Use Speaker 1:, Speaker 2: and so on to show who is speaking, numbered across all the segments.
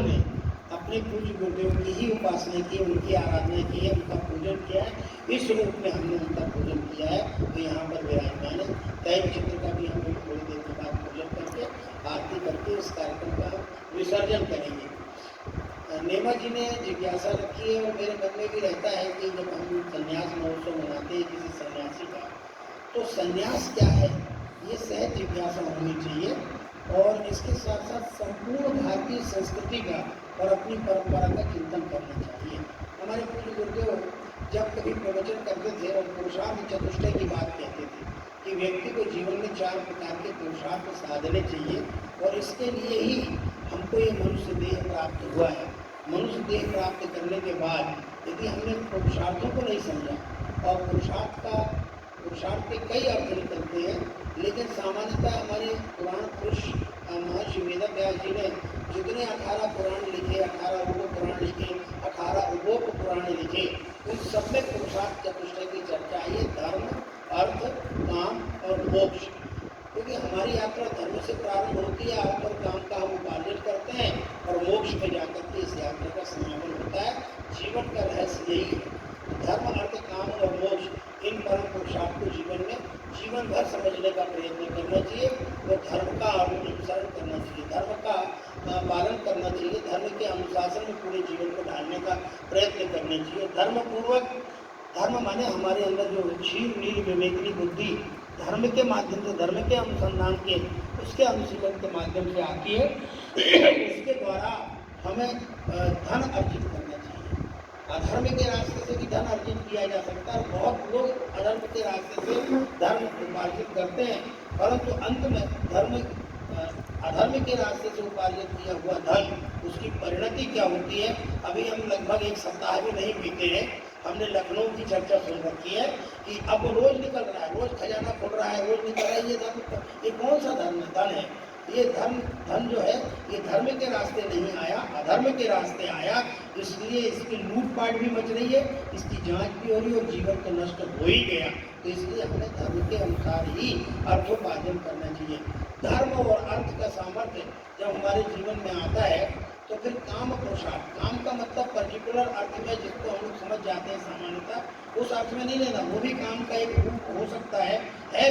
Speaker 1: ने अपने पूज्य गुरुदेव की ही उपासना की, उनकी आराधना की है, उनका पूजन किया है। इस रूप में हमने उनका पूजन किया है, तो यहाँ पर विराजमान है। तैल चित्र का भी हम लोग थोड़ी देर के बाद पूजन करके आरती करके इस कार्यक्रम का विसर्जन करेंगे। नेमा जी ने जिज्ञासा रखी है और मेरे मन में भी रहता है कि जब हम संन्यास महोत्सव मनाते हैं किसी सन्यासी का, तो संन्यास क्या है ये सहज जिज्ञासा होनी चाहिए, और इसके साथ साथ संपूर्ण भारतीय संस्कृति का और अपनी परंपरा का चिंतन करना चाहिए। हमारे पूज्य गुरुदेव जब कभी प्रवचन करते थे और पुरुषार्थ चतुष्टय की बात कहते थे कि व्यक्ति को जीवन में 4 प्रकार के पुरुषार्थ साधने चाहिए, और इसके लिए ही हमको ये मनुष्य देह प्राप्त हुआ है। मनुष्य देह प्राप्त करने के बाद यदि हमने पुरुषार्थों को नहीं समझा, और पुरुषार्थ के कई अर्थ निकलते हैं, लेकिन सामान्यतः हमारे पुराण पुरुष महर्षि वेदव्यास जी ने जितने 18 पुराण लिखे, 18 उप पुराण लिखे, 18 उपोप पुराण लिखे, उन सब में पुरुषार्थ चतुष्टय की चर्चा है। धर्म, अर्थ, काम और मोक्ष। क्योंकि हमारी यात्रा धर्म से प्रारंभ होती है, अर्थ और काम का हम उपार्जन करते हैं, और मोक्ष में जाकर के इस यात्रा का समापन होता है। जीवन का रहस्य यही है। धर्म, अर्थ, काम और मोक्ष, इन परम पुरुषार्थ को जीवन में जीवन भर समझने का प्रयत्न करना चाहिए, और धर्म का अनुसरण करना चाहिए, धर्म का पालन करना चाहिए, धर्म के अनुशासन में पूरे जीवन को ढालने का प्रयत्न करना चाहिए। धर्म पूर्वक, धर्म माने हमारे अंदर जो क्षीर नील विवेकनी बुद्धि धर्म के माध्यम से, धर्म के अनुसंधान के, उसके अनुशीलन के माध्यम से आती है, उसके द्वारा हमें धन अर्जित करना चाहिए। अधर्म के रास्ते से भी धन अर्जित किया जा सकता है। बहुत लोग अधर्म के रास्ते से धर्म उपार्जित करते हैं, परंतु अंत में अधर्म के रास्ते से उपार्जित किया हुआ धन, उसकी परिणति क्या होती है। अभी हम लगभग 1 सप्ताह भी नहीं बीते हैं, हमने लखनऊ की चर्चा सुन रखी है कि अब रोज निकल रहा है, रोज खजाना खुल रहा है, रोज निकल रहा है। ये धन, ये कौन सा धन है? ये धन जो है, ये धर्म के रास्ते नहीं आया, अधर्म के रास्ते आया। इसलिए इसकी लूटपाट भी मच रही है, इसकी जांच भी हो रही है, और जीवन तो नष्ट हो ही गया। तो इसलिए हमें धर्म के अनुसार ही अर्थोपार्जन करना चाहिए। धर्म और अर्थ का सामर्थ्य जब हमारे जीवन में आता है, तो फिर काम पुरुषार्थ, काम का मतलब पर्टिकुलर अर्थ में जिसको हम लोग समझ जाते हैं सामान्यतः, उस अर्थ में नहीं लेना। वो भी काम का एक रूप हो सकता है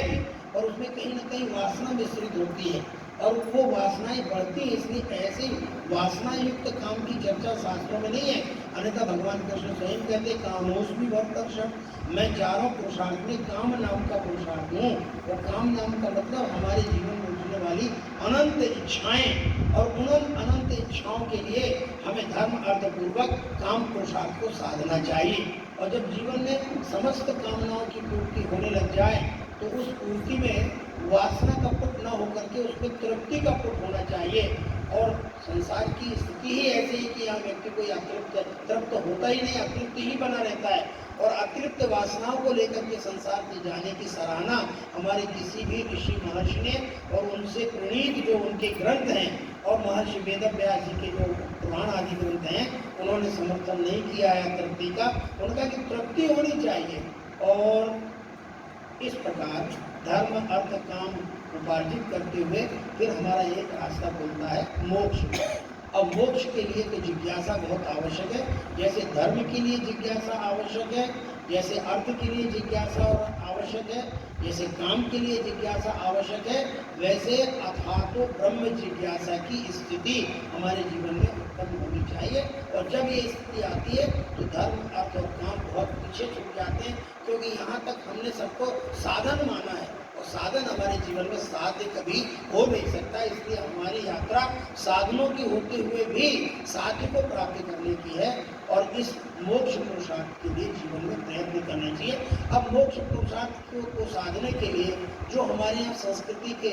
Speaker 1: भी, और उसमें कहीं ना कहीं वासना मिश्रित होती है, और वो वासनाएं बढ़ती है। इसलिए ऐसे वासना युक्त काम की चर्चा शास्त्रों में नहीं है। अन्यथा भगवान कृष्ण स्वयं कहते कामोस्मि वर्तर्षभ, मैं 4 पुरुषार्थ में काम नाम का पुरुषार्थ हूँ। और काम नाम का मतलब हमारे जीवन में उठने वाली अनंत इच्छाएं, और उन अनंत इच्छाओं के लिए हमें धर्म अर्थ पूर्वक काम पुरुषार्थ को साधना चाहिए। और जब जीवन में समस्त कामनाओं की पूर्ति होने लग जाए, तो उस पूर्ति में वासना का पुट न होकर के उसमें तृप्ति का पुट होना चाहिए। और संसार की स्थिति ही ऐसी है कि यहाँ व्यक्ति कोई तृप्त होता ही नहीं, अतृप्त ही बना रहता है। और अतृप्त वासनाओं को लेकर के संसार से जाने की सराहना हमारे किसी भी ऋषि महर्षि ने, और उनसे प्रणीत जो उनके ग्रंथ हैं, और महर्षि वेदव्यास जी के जो पुराण आदि ग्रंथ हैं, उन्होंने समर्थन नहीं किया है तृप्ति का। उनका कि तृप्ति होनी चाहिए। और इस प्रकार धर्म अर्थ काम उपार्जित करते हुए फिर हमारा एक रास्ता खुलता है मोक्ष। अब मोक्ष के लिए तो जिज्ञासा बहुत आवश्यक है। जैसे धर्म के लिए जिज्ञासा आवश्यक है, जैसे अर्थ के लिए जिज्ञासा आवश्यक है, जैसे काम के लिए जिज्ञासा आवश्यक है, वैसे अथातो ब्रह्म जिज्ञासा की स्थिति हमारे जीवन में उत्पन्न होनी चाहिए। और जब ये स्थिति आती है तो धर्म अर्थ और काम बहुत पीछे छूट जाते हैं, क्योंकि यहाँ तक हमने सबको साधन माना है, और साधन हमारे जीवन में साध्य कभी हो नहीं सकता। इसलिए हमारी यात्रा साधनों की होते हुए भी साध्य को प्राप्त करने की है, और इस मोक्ष पुरुषार्थ के लिए जीवन में प्रयत्न करना चाहिए। अब मोक्ष पुरुषार्थ को साधने के लिए जो हमारे यहाँ संस्कृति के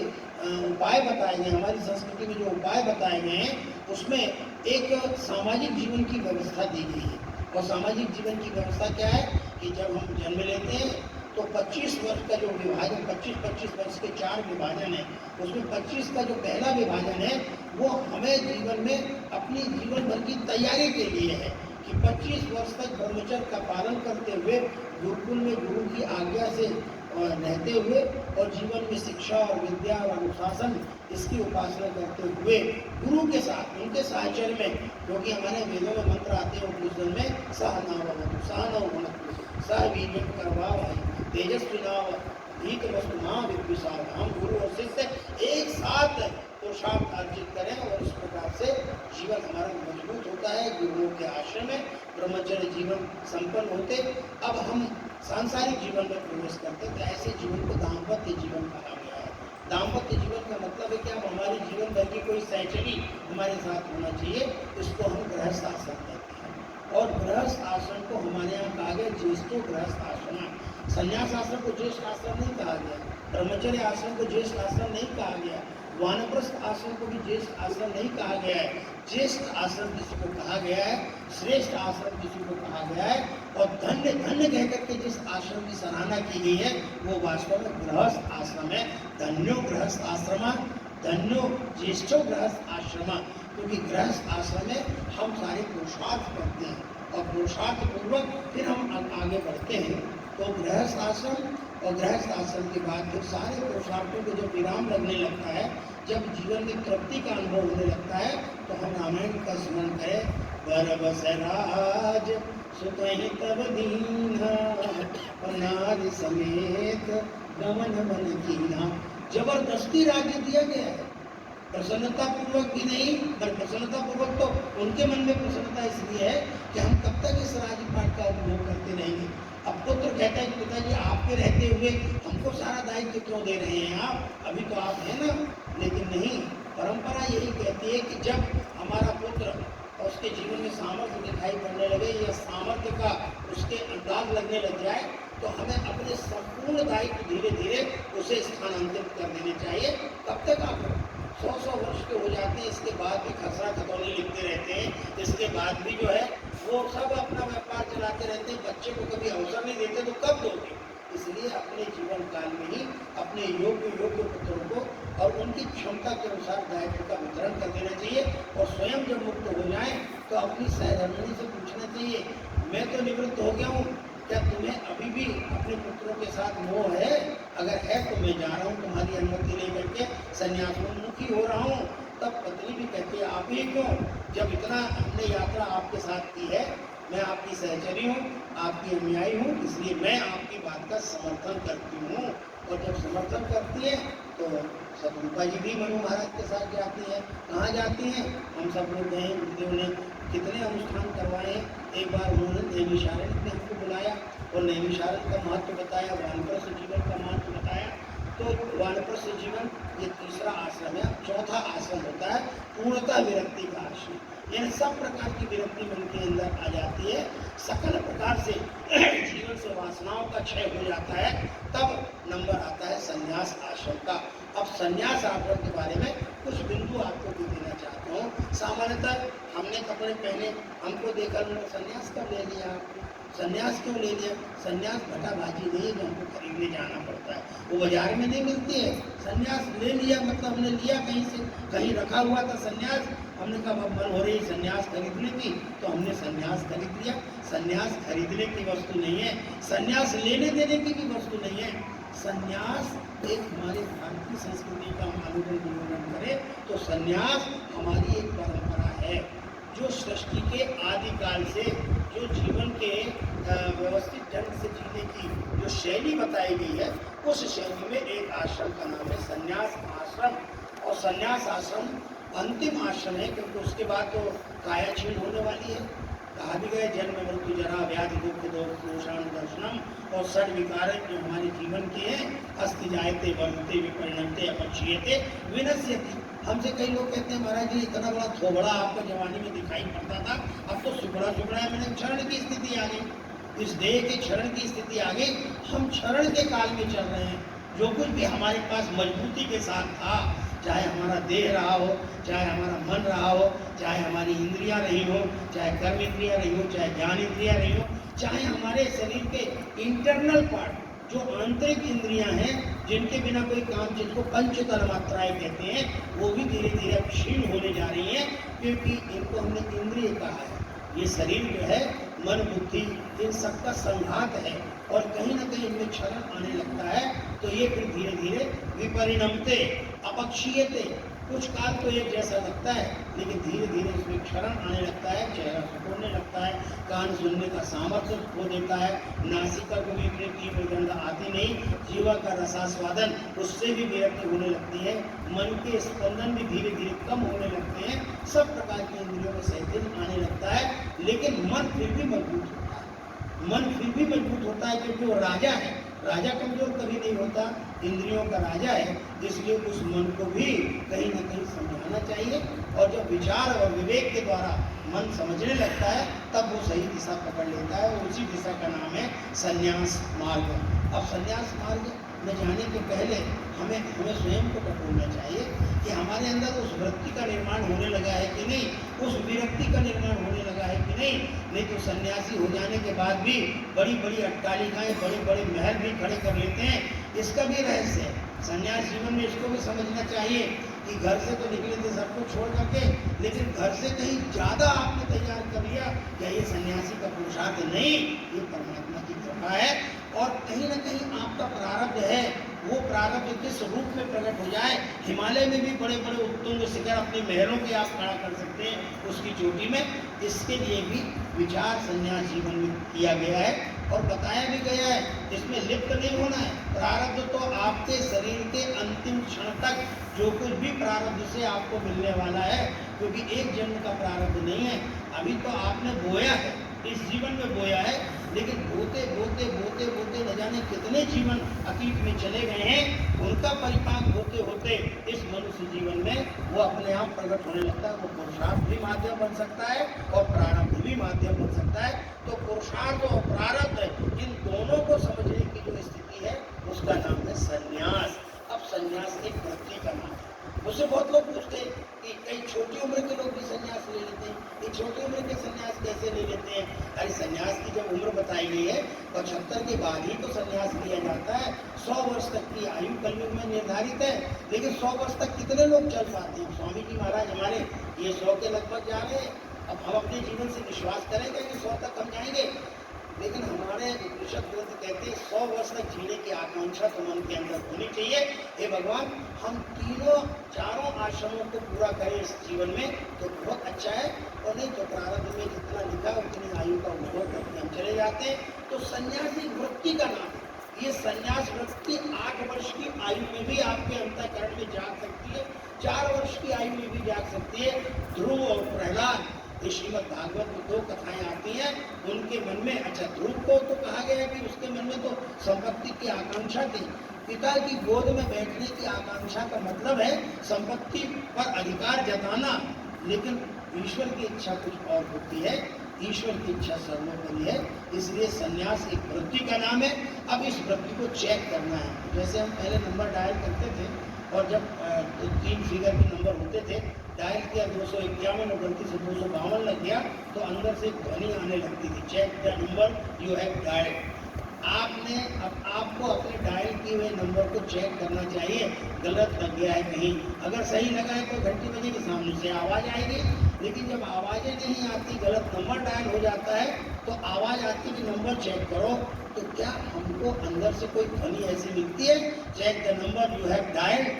Speaker 1: उपाय बताए गए, हमारी संस्कृति में जो उपाय बताए गए हैं, उसमें एक सामाजिक जीवन की व्यवस्था दी गई है। और सामाजिक जीवन की व्यवस्था क्या है कि जब हम जन्म लेते हैं तो 25 वर्ष का जो विभाजन, 25-25 वर्ष के 4 विभाजन है, उसमें 25 का जो पहला विभाजन है वो हमें जीवन में अपनी जीवन भर की तैयारी के लिए है कि 25 वर्ष तक ब्रह्मचर्य का पालन करते हुए गुरुकुल में गुरु की आज्ञा से और रहते हुए और जीवन में शिक्षा और विद्या और अनुशासन इसकी उपासना करते हुए गुरु के साथ उनके साहचर्य में, क्योंकि हमारे वेदों में मंत्र आते हैं उपनिषदों में सहनावतु सहनौ भुनक्तु सह वीर्यं करवावहै तेजस्विनाव धीतमस्तु विद्विषावहै। हम गुरु और शिष्य एक साथ पुरुषार्थ अर्जित करें और इस प्रकार से जीवन हमारा मजबूत होता है। गुरुओं के आश्रम में ब्रह्मचर्य जीवन संपन्न होते। अब हम सांसारिक जीवन में प्रवेश करते तो ऐसे जीवन को दाम्पत्य जीवन कहा गया है। दाम्पत्य जीवन का मतलब है कि अब हमारे जीवन भर की कोई सहचरी हमारे साथ होना चाहिए, इसको हम गृहस्थ आश्रम कहते हैं। और गृहस्थ आश्रम को हमारे यहाँ कहा गया ज्येष्ठो गृहस्थ आश्रम। संन्यास आश्रम को ज्येष्ठ आश्रम नहीं कहा गया, ब्रह्मचर्य आश्रम को ज्येष्ठ आश्रम नहीं कहा गया, वानप्रस्थ आश्रम को भी ज्येष्ठ आश्रम नहीं कहा गया है। ज्येष्ठ आश्रम किसी को कहा गया है, श्रेष्ठ आश्रम किसी को कहा गया है। और धन्य धन्य कहकर के जिस आश्रम की सराहना की गई है वो वास्तव में गृहस्थ आश्रम है। धन्यो गृहस्थ आश्रम, धन्यो ज्येष्ठो गृहस्थ आश्रम, क्योंकि गृहस्थ आश्रम में हम सारे पुरुषार्थ करते हैं और पुरुषार्थ पूर्वक फिर हम आगे बढ़ते हैं। तो गृहस्थ आश्रम और गृहस्थ आश्रम के बाद फिर सारे पुरुषार्थों को जब विराम लगने लगता है, जब जीवन में तृप्ति का अनुभव होने लगता है, तो हम रामायण का स्मरण करें। बरबस राज सुतहि तब दीन्हा नारी समेत गमन मन कीन्हा। जबरदस्ती राज्य दिया गया है, प्रसन्नता पूर्वक भी नहीं, पर प्रसन्नता पूर्वक तो उनके मन में प्रसन्नता इसलिए है कि हम कब तक इस राजपाट का उपभोग करते रहेंगे। अब पुत्र कहता है कि पिताजी आपके रहते हुए हमको सारा दायित्व क्यों दे रहे हैं आप, अभी तो आप हैं ना। लेकिन नहीं, परंपरा यही कहती है कि जब हमारा पुत्र और उसके जीवन में सामर्थ्य दिखाई पड़ने लगे या सामर्थ्य का उसके अंदाज लगने लग जाए, तो हमें अपने संपूर्ण दायित्व धीरे धीरे उसे स्थानांतरित कर देने चाहिए। कब तक आप 100 वर्ष के हो जाते हैं, इसके बाद भी खसरा खतौनी लिखते रहते हैं, इसके बाद भी जो है वो सब अपना व्यापार चलाते रहते हैं, बच्चे को कभी अवसर नहीं देते, तो कब दोगे। इसलिए अपने जीवन काल में ही अपने योग्य पुत्रों को और उनकी क्षमता के अनुसार दायित्व का वितरण कर देना चाहिए। और स्वयं जब मुक्त हो जाए तो अपनी सहधर्मिणी से पूछना चाहिए, मैं तो निवृत्त हो गया हूँ, क्या तुम्हें अभी भी अपने पुत्रों के साथ मोह है? अगर है तो मैं जा रहा हूँ तुम्हारी अनुमति लेकर के संन्यासोन्मुखी हो रहा हूँ। तब पत्नी भी कहती है आप ही क्यों, जब इतना हमने यात्रा आपके साथ की है, मैं आपकी सहचरी हूँ, आपकी अनुयायी हूँ, इसलिए मैं आपकी बात का समर्थन करती हूँ। और जब समर्थन करती है तो शतरूपा जी भी मनु महाराज के साथ जाती है। कहाँ जाती हैं? हम सब लोग गए, गुरुदेव ने कितने अनुष्ठान करवाए। एक बार उन्होंने नैमिषारण्य ने हमको बुलाया और नैमिषारण्य का महत्व बताया, वानप्रस्थ जीवन का महत्व बताया। तो वानप्रस्थ जीवन ये तीसरा आश्रम है। चौथा आश्रम होता है पूर्णता विरक्ति का आश्रम, यानी सब प्रकार की विरक्ति मन के अंदर आ जाती है, सकल प्रकार से जीवन से वासनाओं का क्षय हो जाता है। तब नंबर आता है संन्यास आश्रम का। अब संन्यास आश्रम के बारे में कुछ बिंदु आपको भी देना चाहता हूँ। सामान्यतः हमने कपड़े पहने, हमको देखा संन्यास कब ले लिया आपने, संन्यास क्यों ले लिया? संन्यास भटाभाजी नहीं जो हमको खरीदने जाना पड़ता है, वो बाजार में नहीं मिलती है। संन्यास ले लिया मतलब हमने लिया कहीं से, कहीं रखा हुआ था संन्यास, हमने कहा अब मन हो रही संन्यास खरीदने की, तो हमने संन्यास खरीद लिया। संन्यास खरीदने की वस्तु नहीं है, संन्यास लेने देने की भी वस्तु नहीं है। संन्यास एक हमारे भारतीय संस्कृति का हम अनुकूल करें तो संन्यास हमारी एक परंपरा है जो सृष्टि के आदिकाल से जो जीवन के व्यवस्थित ढंग से जीने की जो शैली बताई गई है, उस शैली में एक आश्रम का नाम है संन्यास आश्रम। और संन्यास आश्रम अंतिम आश्रम है, क्योंकि उसके बाद तो काया छीन होने वाली है। कहा भी गए जन्म मृत्यु जरा व्याधि दुख दोषान दर्शनम, और षड विकार जो हमारे जीवन के हैं, अस्थि जायते वर्धते विपरिणमते अपक्षीयते विनश्यति। हमसे कई लोग कहते हैं महाराज जी इतना बड़ा थोबड़ा आपको जवानी में दिखाई पड़ता था, अब तो सुबड़ा सुबड़ा है, मैंने क्षरण की स्थिति आ गई, इस देह के क्षरण की स्थिति आ गई। हम क्षरण के काल में चल रहे हैं। जो कुछ भी हमारे पास मजबूती के साथ था, चाहे हमारा देह रहा हो, चाहे हमारा मन रहा हो, चाहे हमारी इंद्रियां रही हो, चाहे कर्म इंद्रियां रही हो, चाहे ज्ञान इंद्रियां रही हो, चाहे हमारे शरीर के इंटरनल पार्ट जो आंतरिक इंद्रियां हैं, जिनके बिना कोई काम, जिनको पंच तन्मात्राएं कहते हैं, वो भी धीरे धीरे क्षीण होने जा रही हैं, क्योंकि इनको हमने इंद्रिय कहा है। ये शरीर जो है मन बुद्धि इन सबका संघात है और कहीं ना कहीं इनमें क्षरण आने लगता है, तो ये फिर धीरे धीरे विपरिणमते अपक्षीयते, कुछ काल तो एक जैसा लगता है लेकिन धीरे धीरे इसमें क्षरण आने लगता है, चेहरा सुखोने लगता है, कान सुनने का सामर्थ्य खो देता है, नासिका को भी इतनी तीव्र गंध आती नहीं, जीवा का रसास्वादन उससे भी विरक्ति होने लगती है, मन के स्पंदन भी धीरे धीरे कम होने लगते हैं, सब प्रकार की इंद्रियों में सहज आने लगता है, लेकिन मन फिर भी मजबूत होता है। मन फिर भी मजबूत होता है क्योंकि वो राजा है, राजा कमजोर कभी नहीं होता, इंद्रियों का राजा है, इसलिए उस मन को भी कहीं ना कहीं समझाना चाहिए, और जब विचार और विवेक के द्वारा मन समझने लगता है तब वो सही दिशा पकड़ लेता है, उसी दिशा का नाम है संन्यास मार्ग। अब संन्यास मार्ग में जाने के पहले हमें स्वयं को टटोलना चाहिए कि हमारे अंदर उस वृत्ति का निर्माण होने लगा है कि नहीं, उस विरक्ति का निर्माण होने लगा है कि नहीं तो सन्यासी हो जाने के बाद भी बड़ी बड़ी अट्टालिकाएं, बड़े बड़े महल भी खड़े कर लेते हैं, इसका भी रहस्य है। सन्यास जीवन में इसको भी समझना चाहिए कि घर से तो निकले थे सबको छोड़ करके, लेकिन घर से कहीं ज़्यादा आपने तैयार कर लिया, क्या ये सन्यासी का पुरुषार्थ नहीं, ये परमात्मा की कृपा है। और कहीं ना कहीं आपका प्रारब्ध है, वो प्रारब्ध किस रूप में प्रकट हो जाए, हिमालय में भी बड़े बड़े उत्तुंग शिखर अपने महलों के आप खड़ा कर सकते हैं उसकी चोटी में, इसके लिए भी विचार संन्यास जीवन में किया गया है और बताया भी गया है, इसमें लिप्त नहीं होना है। प्रारब्ध तो आपके शरीर के अंतिम क्षण तक जो कुछ भी प्रारब्ध से आपको मिलने वाला है, क्योंकि एक जन्म का प्रारब्ध नहीं है, अभी तो आपने बोया है, इस जीवन में बोया है, लेकिन बोते बोते बोते बोते न जाने कितने जीवन अतीत में चले गए हैं, उनका परिपाक होते होते इस मनुष्य जीवन में वो अपने आप प्रकट होने लगता है। वो पुरुषार्थ भी माध्यम बन सकता है और प्रारब्ध भी माध्यम बन सकता है। तो पुरुषार्थ और प्रारब्ध इन दोनों को समझने की जो स्थिति है उसका नाम है संन्यास। अब संन्यास एक वृत्ति का नाम है। मुझसे बहुत लोग पूछते हैं कि कई छोटी उम्र के लोग भी संन्यास ले लेते हैं, ये छोटी उम्र के संन्यास कैसे ले लेते हैं? अरे संन्यास की जब उम्र बताई गई है 75 के बाद ही तो संन्यास लिया जाता है। 100 वर्ष तक की आयु कलयुग में निर्धारित है, लेकिन 100 वर्ष तक कितने लोग चल पाते हैं? स्वामी जी महाराज हमारे ये 100 के लगभग जा रहे हैं। अब हम अपने जीवन से विश्वास करेंगे कि 100 तक हम जाएंगे, लेकिन हमारे उपनिषद ग्रंथ कहते हैं 100 वर्ष तक जीने की आकांक्षा तो मन के अंदर होनी चाहिए। हे भगवान, हम चारों आश्रमों को पूरा करें इस जीवन में तो बहुत अच्छा है, और नहीं तो प्रारब्ध में जितना लिखा उतनी आयु का उपयोग करके हम चले जाते हैं। तो संन्यासी वृत्ति का नाम है। ये संन्यास वृत्ति 8 वर्ष की आयु में भी आपके अंतःकरण में जाग सकती है, 4 वर्ष की आयु में भी जाग सकती है। ध्रुव और प्रहलाद, ये श्रीमद् भागवत में 2 कथाएं आती हैं, उनके मन में, अच्छा ध्रुव को तो कहा गया है कि उसके मन में तो संपत्ति की आकांक्षा थी, पिता की गोद में बैठने की आकांक्षा का मतलब है संपत्ति पर अधिकार जताना, लेकिन ईश्वर की इच्छा कुछ और होती है, ईश्वर की इच्छा सर्वोपरि है, इसलिए संन्यास एक वृत्ति का नाम है। अब इस वृत्ति को चेक करना है। जैसे हम पहले नंबर डायल करते थे और जब 3 फिगर के नंबर होते थे, डायल किया 251 और गलती से 252 लग गया तो अंदर से एक ध्वनि आने लगती थी, check the number you have dial. आपने अब आपको अपने डायल किए हुए नंबर को चेक करना चाहिए, गलत लग गया है कहीं। अगर सही लगा है तो घंटी बजेगी, सामने से आवाज़ आएगी, लेकिन जब आवाज़ें नहीं आती, गलत नंबर डायल हो जाता है तो आवाज़ आती कि नंबर चेक करो, तो क्या हमको अंदर से कोई ध्वनि ऐसी मिलती है, check the number you have dial.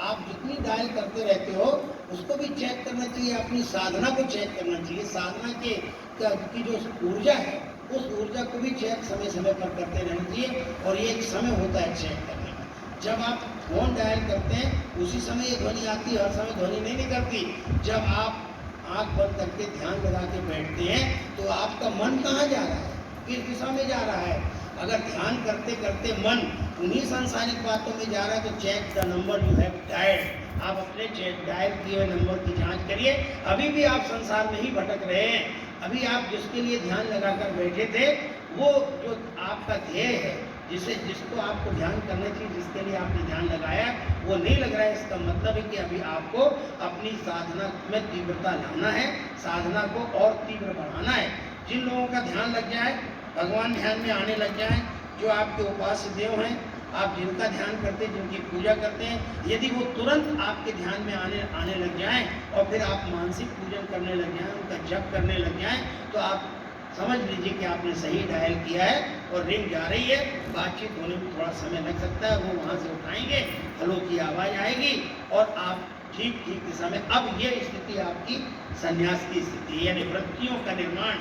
Speaker 1: आप जितनी डायल करते रहते हो उसको भी चेक करना चाहिए, अपनी साधना को चेक करना चाहिए, साधना की जो ऊर्जा है उस ऊर्जा को भी चेक समय समय पर करते रहना चाहिए। और ये एक समय होता है चेक करने का, जब आप फोन डायल करते हैं उसी समय ये ध्वनि आती है, हर समय ध्वनि नहीं निकलती। जब आप आँख बंद करके ध्यान लगा के बैठते हैं तो आपका मन कहाँ जा रहा है, किस दिशा में जा रहा है? अगर ध्यान करते करते मन उन्हीं सांसारिक बातों में जा रहा है तो check the number you have dialled. आप अपने चेक डायल किए हुए नंबर की जांच करिए, अभी भी आप संसार में ही भटक रहे हैं। अभी आप जिसके लिए ध्यान लगाकर बैठे थे, वो जो आपका ध्येय है, जिसको आपको ध्यान करना चाहिए, जिसके लिए आपने ध्यान लगाया, वो नहीं लग रहा है। इसका मतलब है कि अभी आपको अपनी साधना में तीव्रता लाना है, साधना को और तीव्र बढ़ाना है। जिन लोगों का ध्यान लग जाए, भगवान ध्यान में आने लग जाए, जो आपके उपास्य देव हैं, आप जिनका ध्यान करते हैं, जिनकी पूजा करते हैं, यदि वो तुरंत आपके ध्यान में आने लग जाएं और फिर आप मानसिक पूजन करने लग जाएं, उनका जप करने लग जाएं, तो आप समझ लीजिए कि आपने सही डायल किया है और रिंग जा रही है। बातचीत होने में थोड़ा समय लग सकता है, वो वहाँ से उठाएंगे, हलो की आवाज़ आएगी और आप ठीक दिशा में। अब ये स्थिति आपकी संन्यास की स्थिति, यानी वृत्तियों का निर्माण।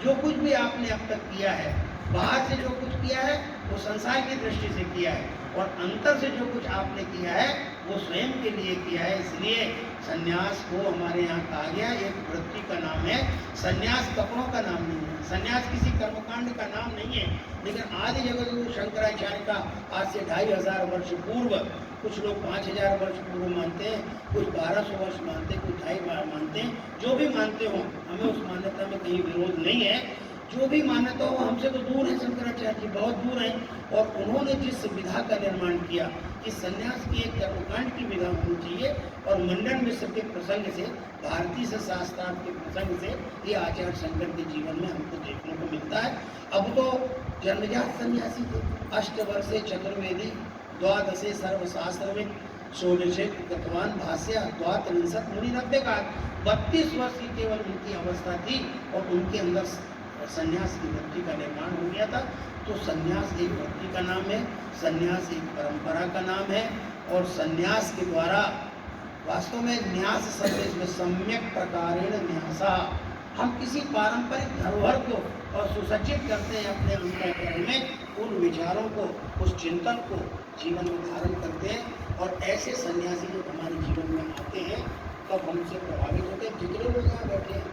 Speaker 1: जो कुछ भी आपने अब तक किया है, बाहर से जो कुछ किया है वो संसार की दृष्टि से किया है, और अंतर से जो कुछ आपने किया है वो स्वयं के लिए किया है। इसलिए संन्यास को हमारे यहाँ कहा गया एक वृत्ति का नाम है। संन्यास कपड़ों का नाम नहीं है, संन्यास किसी कर्मकांड का नाम नहीं है। लेकिन आदि जगत गुरु शंकराचार्य का आज से 2500 वर्ष पूर्व, कुछ लोग 5000 वर्ष पूर्व मानते हैं, कुछ 1200 वर्ष मानते हैं, कुछ 2.5 मानते हैं। जो भी मानते हो, हमें उस मान्यता में कहीं विरोध नहीं है। जो भी मान्यता हो, हमसे तो दूर है शंकराचार्य जी, बहुत दूर हैं। और उन्होंने जिस विधा का निर्माण किया कि संन्यास की एक कर्मकांड की विधा होनी चाहिए, और मंडन मिश्र के प्रसंग से, भारतीय से शास्त्रार्थ के प्रसंग से ये आचार्य शंकर के जीवन में हमको देखने को मिलता है। अब तो जन्मजात सन्यासी थे, अष्टवर्षे चतुर्वेदी, द्वादशे सर्वशास्त्रविद, षोडशे कृतवान भाष्य, द्वात्रिंशत् मुनि 90 का 32 वर्ष की केवल उनकी अवस्था थी और उनके अंदर संन्यास की वृत्ति का निर्माण हो गया था। तो संन्यास एक वृत्ति का नाम है, संन्यास एक परंपरा का नाम है। और संन्यास के द्वारा वास्तव में न्यास शब्द इसमें सम्यक प्रकारेण न्यासा, हम किसी पारंपरिक धरोहर को और सुसज्जित करते हैं अपने अंतःकरण में, उन विचारों को, उस चिंतन को जीवन में धारण करते हैं। और ऐसे सन्यासी जब हमारे जीवन में आते हैं तब हमसे प्रभावित होते हैं। जितने लोग यहाँ बैठे हैं,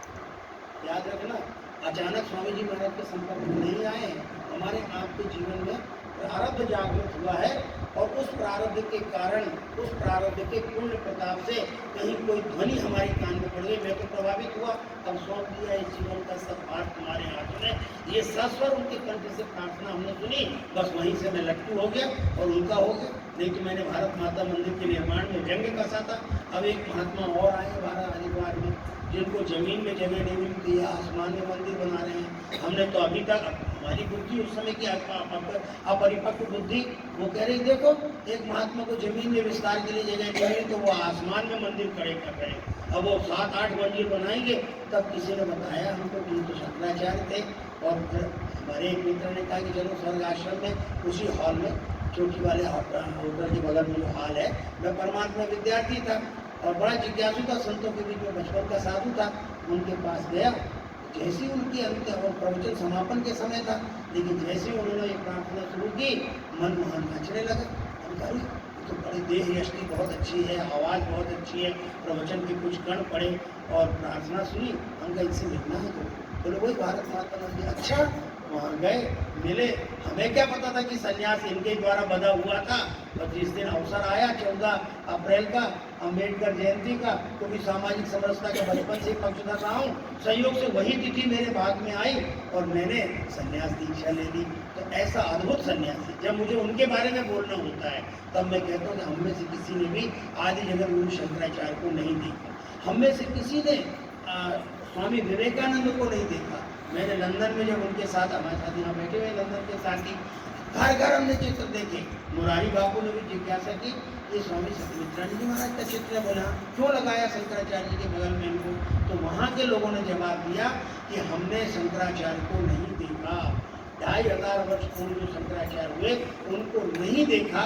Speaker 1: याद रखना, अचानक स्वामी जी महाराज के संपर्क में नहीं आए हैं। हमारे आपके जीवन में प्रारब्ध जागृत हुआ है, और उस प्रारब्ध के कारण, उस प्रारब्ध के पुण्य प्रताप से कहीं कोई ध्वनि हमारे कान में पड़ गई, मैं तो प्रभावित हुआ, अब सौंप दिया इस जीवन का सब पाठ तुम्हारे हाथों में। ये सस्वर उनके कंठ से प्रार्थना हमने सुनी, बस वहीं से मैं लट्टू हो गया और उनका हो गया। नहीं तो मैंने भारत माता मंदिर के निर्माण में व्यंग्य कसा था। अब एक महात्मा और आए भारत हरिद्वार में, जिनको जमीन में जगह नहीं मिलती है, आसमान में मंदिर बना रहे हैं। हमने तो अभी तक, हमारी बुद्धि उस समय की अपरिपक्व बुद्धि, वो कह रही देखो एक महात्मा को जमीन में विस्तार के लिए जगह नहीं मिली तो वो आसमान में मंदिर खड़े कर रहे हैं। अब वो 7-8 मंजिल बनाएंगे। तब किसी ने बताया हमको कि तो शंकराचार्य थे, और फिर हमारे एक मित्र ने कहा कि चलो स्वर्ग आश्रम में उसी हॉल में, चोटी वाले होटल के बगल में जो हॉल है, मैं परमात्मा विद्यार्थी था और बड़ा जिज्ञासु था, संतों के बीच में बचपन का साधु था। उनके पास गया, जैसे उनकी अंत और प्रवचन समापन के समय था, लेकिन जैसे उन्होंने ये प्रार्थना शुरू की, मन वहाँ नाचने लगा। हम तो बड़ी देह यष्टि बहुत अच्छी है, आवाज़ बहुत अच्छी है, प्रवचन के कुछ कण पड़े और प्रार्थना सुनी। हम कहा इनसे मिलना है, तो बोले वही भारत माता मंदिर। अच्छा, वहाँ गए, मिले। हमें क्या पता था कि संन्यास इनके द्वारा बधा हुआ था। और जिस दिन अवसर आया 14 अप्रैल का, अम्बेडकर जयंती का, क्योंकि सामाजिक समरसता का बचपन से पक्षधर रहा हूँ, संयोग से वही तिथि मेरे भाग में आई और मैंने संन्यास दीक्षा ले ली। तो ऐसा अद्भुत सन्यासी, जब मुझे उनके बारे में बोलना होता है तब मैं कहता हूँ कि हम में से किसी ने भी आदि जगत गुरु शंकराचार्य को नहीं देखा। हम में से किसी ने स्वामी विवेकानंद को नहीं देखा। मैंने लंदन में जब उनके साथ, हमारे साथ यहाँ बैठे हुए लंदन के साथी, घर घर हमने चित्र देखे। मुरारी बापू ने भी जिज्ञासा की, ये स्वामी सत्यमित्रानंद जी महाराज का चित्र है। बोला क्यों लगाया शंकराचार्य जी के बगल में इनको? तो वहाँ के लोगों ने जवाब दिया कि हमने शंकराचार्य को नहीं देखा। 2500 वर्ष पूर्व जो शंकराचार्य हुए उनको नहीं देखा,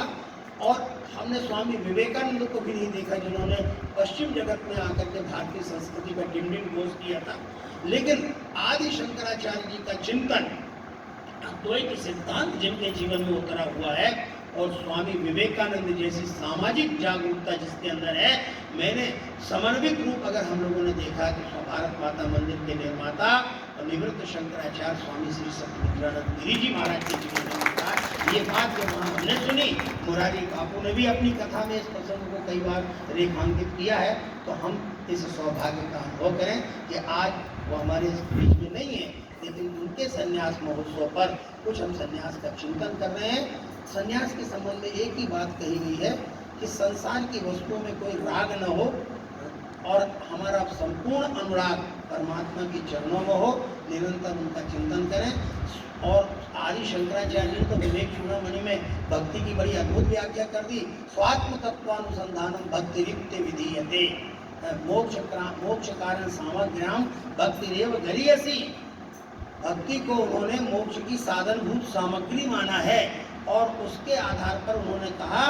Speaker 1: और हमने स्वामी विवेकानंद को भी नहीं देखा, जिन्होंने पश्चिम जगत में आकर के भारतीय संस्कृति का डिंडिम घोष किया था। लेकिन आदि शंकराचार्य जी का चिंतन, अद्वैत सिद्धांत जिनके जीवन में उतरा हुआ है, और स्वामी विवेकानंद जैसी सामाजिक जागरूकता जिसके अंदर है, मैंने समन्वित रूप अगर हम लोगों ने देखा कि भारत माता मंदिर के निर्माता और निवृत्त शंकराचार्य स्वामी श्री सत्यमित्रानंद गिरी जी महाराज के जीवन में उतरा, ये बात जब वहाँ हमने सुनी, मुरारी बापू ने भी अपनी कथा में इस प्रसंग को कई बार रेखांकित किया है, तो हम इस सौभाग्य का अनुभव करें कि आज वो हमारे इस बीच में नहीं है, लेकिन उनके संन्यास महोत्सव पर कुछ हम संन्यास का चिंतन कर रहे हैं। संन्यास के संबंध में एक ही बात कही गई है कि संसार की वस्तुओं में कोई राग न हो, और हमारा संपूर्ण अनुराग परमात्मा के चरणों में हो, निरंतर उनका चिंतन करें। और आदि शंकराचार्य जी ने तो विवेक चूड़ामणि में भक्ति की बड़ी अद्भुत व्याख्या कर दी। स्वात्म तत्वानुसंधानम भक्ति रिक्त विधीयते, मोक्ष कारण सामग्र्याम भक्ति रेव गरीयसी। भक्ति को उन्होंने मोक्ष की साधनभूत सामग्री माना है और उसके आधार पर उन्होंने कहा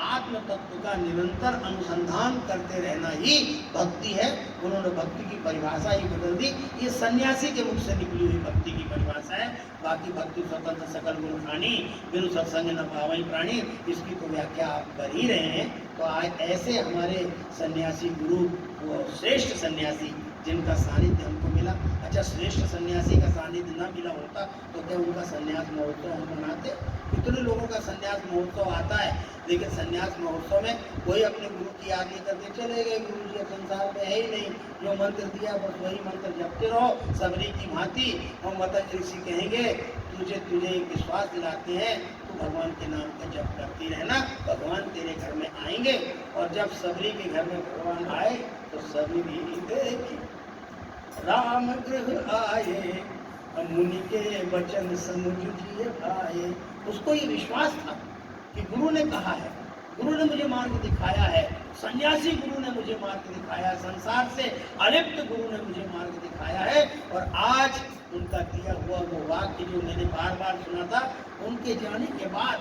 Speaker 1: आत्म तत्व का निरंतर अनुसंधान करते रहना ही भक्ति है। उन्होंने भक्ति की परिभाषा ही बदल दी। ये सन्यासी के मुख से निकली हुई भक्ति की परिभाषा है। बाकी भक्ति स्वतंत्र सकल गुण खानी, बिनु सत्संग न पावई प्राणी, इसकी तो व्याख्या आप कर ही रहे हैं। तो आज ऐसे हमारे सन्यासी गुरु, वो श्रेष्ठ सन्यासी जिनका सानिध्य हमको मिला। अच्छा, श्रेष्ठ सन्यासी का सानिध्य ना मिला होता तो क्या उनका सन्यास महोत्सव हम मनाते? कितने लोगों का सन्यास महोत्सव आता है, लेकिन सन्यास महोत्सव में कोई अपने गुरु की याद नहीं करते, चले गए गुरु जी संसार में है ही नहीं, जो मंत्र दिया बस वही मंत्र जपते रहो सबरी की भांति। और माता ऋषि कहेंगे तुझे एक विश्वास दिलाते हैं, तू भगवान के नाम का जप करती रहना, भगवान तेरे घर में आएंगे। और जब सबरी के घर में भगवान आए तो सबरी देखी राम गृह आए, मुनि के वचन समुझिए भाए। उसको ये विश्वास था कि गुरु ने कहा है, गुरु ने मुझे मार्ग दिखाया है, सन्यासी गुरु ने मुझे मार्ग दिखाया, संसार से अलिप्त गुरु ने मुझे मार्ग दिखाया है। और आज उनका दिया हुआ वो वाक्य जो मैंने बार बार सुना था, उनके जाने के बाद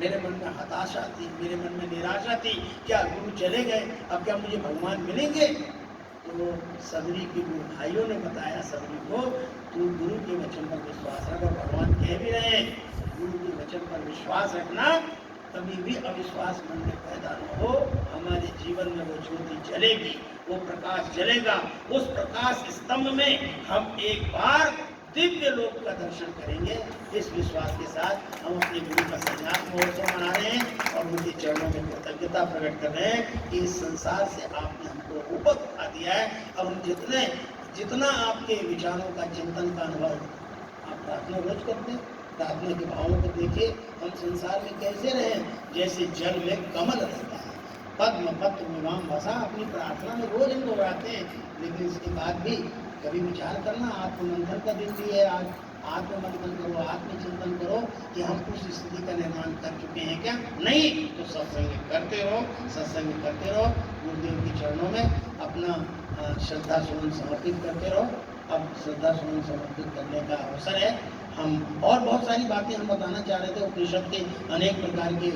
Speaker 1: मेरे मन में हताशा थी, मेरे मन में निराशा थी, क्या गुरु चले गए, अब क्या मुझे भगवान मिलेंगे? तो सबरी के गुरु भाइयों ने बताया सबरी को, तू गुरु के वचन पर विश्वास रख। और भगवान कह भी रहे हैं गुरु के वचन पर विश्वास रखना, कभी भी अविश्वास मन में पैदा न हो। हमारे जीवन में वो ज्योति जलेगी, वो प्रकाश जलेगा। उस प्रकाश स्तंभ में हम एक बार दिव्य लोक का दर्शन करेंगे। इस विश्वास के साथ हम अपने गुरु का सन्यास महोत्सव मना रहे हैं और उनके चरणों में कृतज्ञता प्रकट कर रहे हैं कि इस संसार से आपने हमको ऊपर उठा दिया है। अब हम जितना आपके विचारों का चिंतन का अनुभव, आप प्रार्थना रोज करते हैं, प्रार्थना के भावों को देखिए। हम संसार में कैसे रहें, जैसे जल में कमल रहता है, पद्म पत्र विवाम बसा। अपनी प्रार्थना में रोज हम दोहराते हैं, लेकिन इसके बाद भी कभी विचार करना, आत्ममंथन का दिन भी है आज। आत्ममंथन करो, आत्मचिंतन करो कि हम उस स्थिति का निर्माण कर चुके हैं क्या? नहीं तो सत्संग करते रहो, सत्संग करते रहो, गुरुदेव के चरणों में अपना श्रद्धा सुमन समर्पित करते रहो। अब श्रद्धा सुमन समर्पित करने का अवसर है। हम और बहुत सारी बातें हम बताना चाह रहे थे, उपनिषद के अनेक प्रकार के